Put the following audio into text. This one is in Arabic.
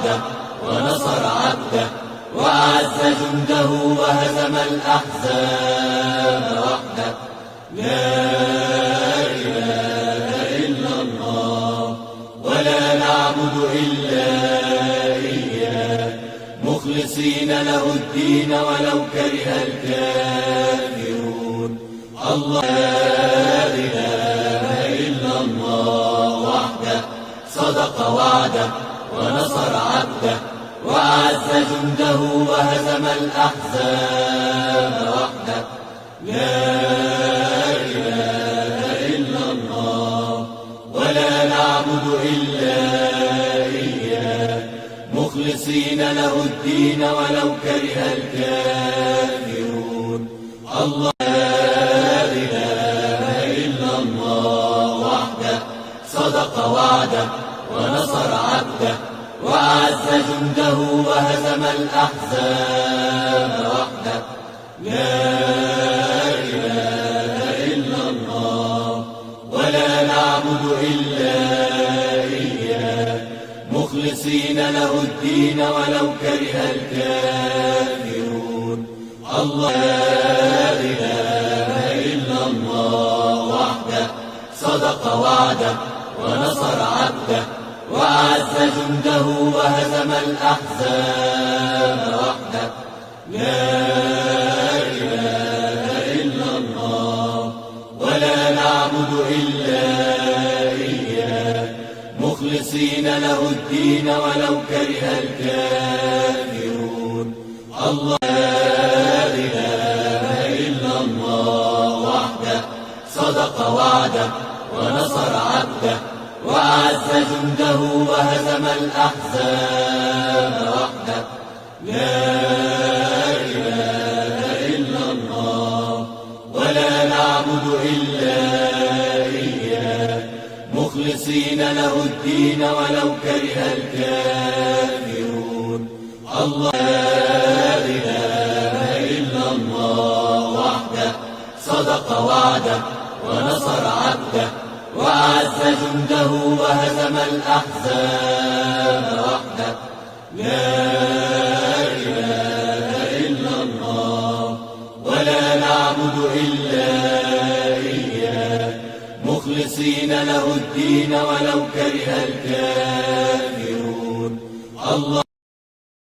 وعده ونصر عبده وأعز جنده وهزم الأحزاب وحده. لا إله إلا الله ولا نعبد إلا إياه مخلصين له الدين ولو كره الكافرون. الله لا إله إلا الله وحده صدق وعده ونصر عبده وأعز جنده وهزم الأحزاب وحده. لا إله إلا الله ولا نعبد إلا إياه مخلصين له الدين ولو كره الكافرون. الله لا إله إلا الله وحده صدق وعده ونصر عبده وأعز جنده وهزم الأحزاب وحده. لا إله إلا الله ولا نعبد إلا إياه مخلصين له الدين ولو كره الكافرون. الله لا إله إلا الله وحده صدق وعده ونصر عبده وأعز جنده وهزم الأحزاب وحده. لا إله إلا الله ولا نعبد إلا إياه مخلصين له الدين ولو كره الكافرون. الله لا إله إلا الله وحده صدق وعده ونصر عبده وأعز جنده وهزم الأحزاب وحده. لا إله إلا الله ولا نعبد إلا إياه مخلصين له الدين ولو كره الكافرون. الله لا إله إلا الله وحده صدق وعده ونصر عبده وأعز جنده وهزم الأحزاب وحده. لا إله إلا الله ولا نعبد إلا إياه مخلصين له الدين ولو كره الكافرون. الله